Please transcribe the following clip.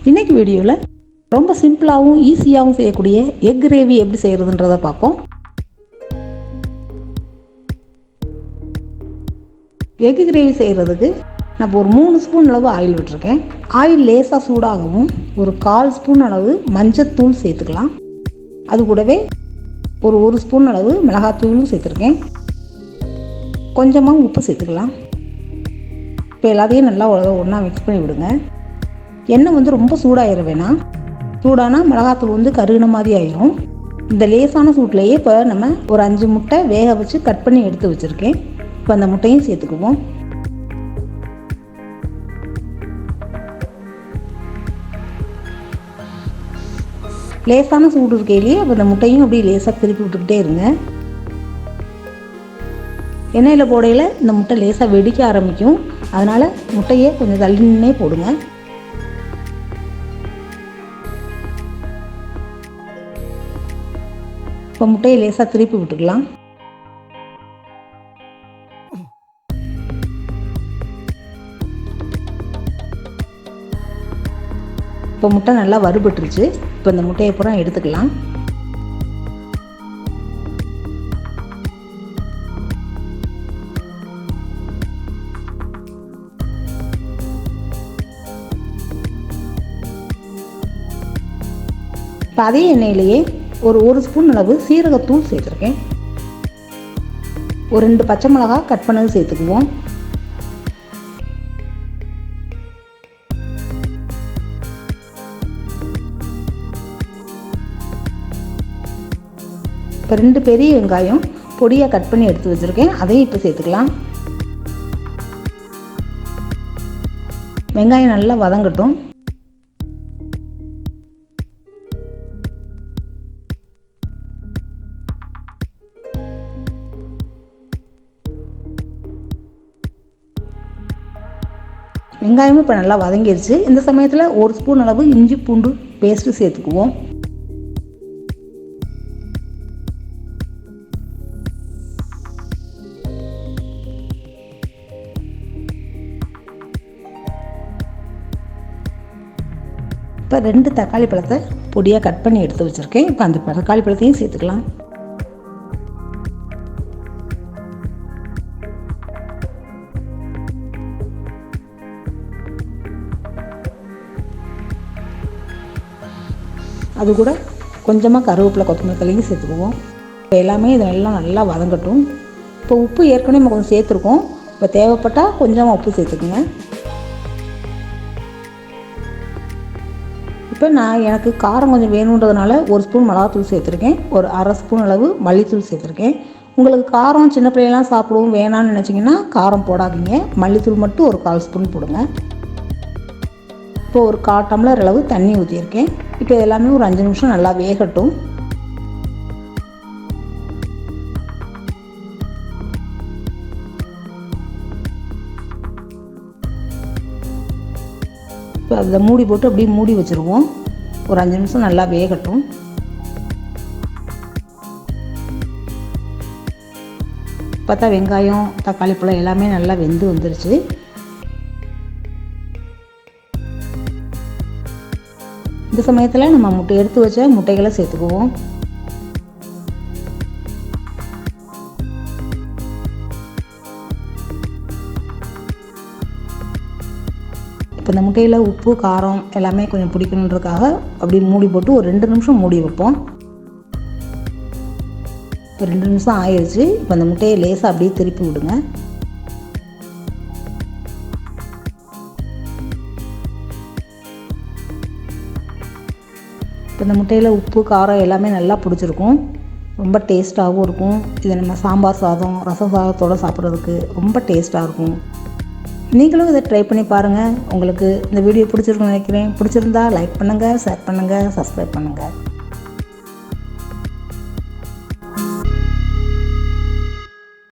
இன்றைக்கி வீடியோவில் ரொம்ப சிம்பிளாகவும் ஈஸியாகவும் செய்யக்கூடிய எக் கிரேவி எப்படி செய்கிறதுன்றதை பார்ப்போம். எக் கிரேவி செய்கிறதுக்கு நான் ஒரு 3 ஸ்பூன் அளவு ஆயில் விட்டுருக்கேன். ஆயில் லேசாக சூடாகவும் ஒரு 1/4 ஸ்பூன் அளவு மஞ்சத்தூள் சேர்த்துக்கலாம். அது கூடவே ஒரு 1 ஸ்பூன் அளவு மிளகாத்தூளும் சேர்த்துருக்கேன். கொஞ்சமாக உப்பு சேர்த்துக்கலாம். இப்போ எல்லாத்தையும் நல்லா ஒன்றா மிக்ஸ் பண்ணி விடுங்க. எண்ணெய் ரொம்ப சூடாகிட வேணாம். சூடானா மிளகாத்தூள் கருகின மாதிரி ஆயிரும். இந்த லேசான சூட்லேயே இப்போ நம்ம ஒரு 5 முட்டை வேக வச்சு கட் பண்ணி எடுத்து வச்சுருக்கேன். இப்போ அந்த முட்டையும் சேர்த்துக்குவோம். லேசான சூடு இருக்கையிலேயே அப்போ இந்த முட்டையும் அப்படியே லேசாக திருப்பி விட்டுக்கிட்டே இருங்க. எண்ணெயில் போடையில் இந்த முட்டை லேசாக வெடிக்க ஆரம்பிக்கும். அதனால் முட்டையை கொஞ்சம் தள்ளினே போடுங்க. இப்போ முட்டையை லேசாக திருப்பி விட்டுக்கலாம். இப்போ முட்டை நல்லா வறுபட்டுருச்சு. இப்போ இந்த முட்டையை பூரா எடுத்துக்கலாம். இப்போ அதே எண்ணெயிலேயே ஒரு ஸ்பூன் அளவு சீரகத்தூள் சேர்த்துருக்கேன். ஒரு 2 பச்சை மிளகாய் கட் பண்ணது சேர்த்துக்குவோம். இப்போ 2 பெரிய வெங்காயம் பொடியாக கட் பண்ணி எடுத்து வச்சுருக்கேன். அதையும் இப்போ சேர்த்துக்கலாம். வெங்காயம் நல்லா வதங்கட்டும். வெங்காயமும் இப்போ நல்லா வதங்கிடுச்சு. இந்த சமயத்தில் 1 ஸ்பூன் அளவு இஞ்சி பூண்டு பேஸ்ட்டு சேர்த்துக்குவோம். இப்போ 2 தக்காளி பழத்தை பொடியாக கட் பண்ணி எடுத்து வச்சுருக்கேன். இப்போ அந்த தக்காளி பழத்தையும் சேர்த்துக்கலாம். அது கூட கொஞ்சமாக கருவேப்பிலை கொத்தமல்லி தழையும் சேர்த்துக்குவோம். இப்போ எல்லாமே இதெல்லாம் நல்லா வதங்கட்டும். இப்போ உப்பு ஏற்கனவே நம்ம கொஞ்சம் சேர்த்துருக்கோம். இப்போ தேவைப்பட்டால் கொஞ்சமாக உப்பு சேர்த்துக்குங்க. இப்போ எனக்கு காரம் கொஞ்சம் வேணுன்றதுனால 1 ஸ்பூன் மிளகாத்தூள் சேர்த்துருக்கேன். ஒரு 1/2 ஸ்பூன் அளவு மல்லித்தூள் சேர்த்துருக்கேன். உங்களுக்கு காரம் சின்ன பிள்ளைலாம் சாப்பிடுவோம் வேணான்னு நினச்சிங்கன்னா காரம் போடாதீங்க. மல்லித்தூள் மட்டும் ஒரு 1/4 ஸ்பூன் போடுங்க. இப்போ ஒரு 1/4 டம்ளர் அளவு தண்ணி ஊற்றியிருக்கேன். இப்போ எல்லாமே ஒரு 5 நிமிஷம் நல்லா வேகட்டும். இப்போ அதில் மூடி போட்டு அப்படியே மூடி வச்சுருவோம். ஒரு 5 நிமிஷம் நல்லா வேகட்டும். பார்த்தா வெங்காயம் தக்காளி பழம் எல்லாமே நல்லா வெந்து வந்துருச்சு. இந்த சமயத்தில் நம்ம எடுத்து வச்ச முட்டைகளை சேர்த்துக்குவோம். இப்போ இந்த முட்டையில் உப்பு காரம் எல்லாமே கொஞ்சம் பிடிக்கணுன்றதுக்காக அப்படி மூடி போட்டு ஒரு 2 நிமிஷம் மூடி வைப்போம். இப்போ 2 நிமிஷம் ஆயிடுச்சு. இப்போ அந்த முட்டையை லேசாக அப்படியே திருப்பி விடுங்க. இப்போ இந்த முட்டையில் உப்பு காரம் எல்லாமே நல்லா பிடிச்சிருக்கும். ரொம்ப டேஸ்ட்டாகவும் இருக்கும். இதை நம்ம சாம்பார் சாதம் ரசம் சாதத்தோடு சாப்பிட்றதுக்கு ரொம்ப டேஸ்ட்டாக இருக்கும். நீங்களும் இதை ட்ரை பண்ணி பாருங்கள். உங்களுக்கு இந்த வீடியோ பிடிச்சிருக்குன்னு நினைக்கிறேன். பிடிச்சிருந்தா லைக் பண்ணுங்கள், ஷேர் பண்ணுங்கள், சப்ஸ்கிரைப் பண்ணுங்கள்.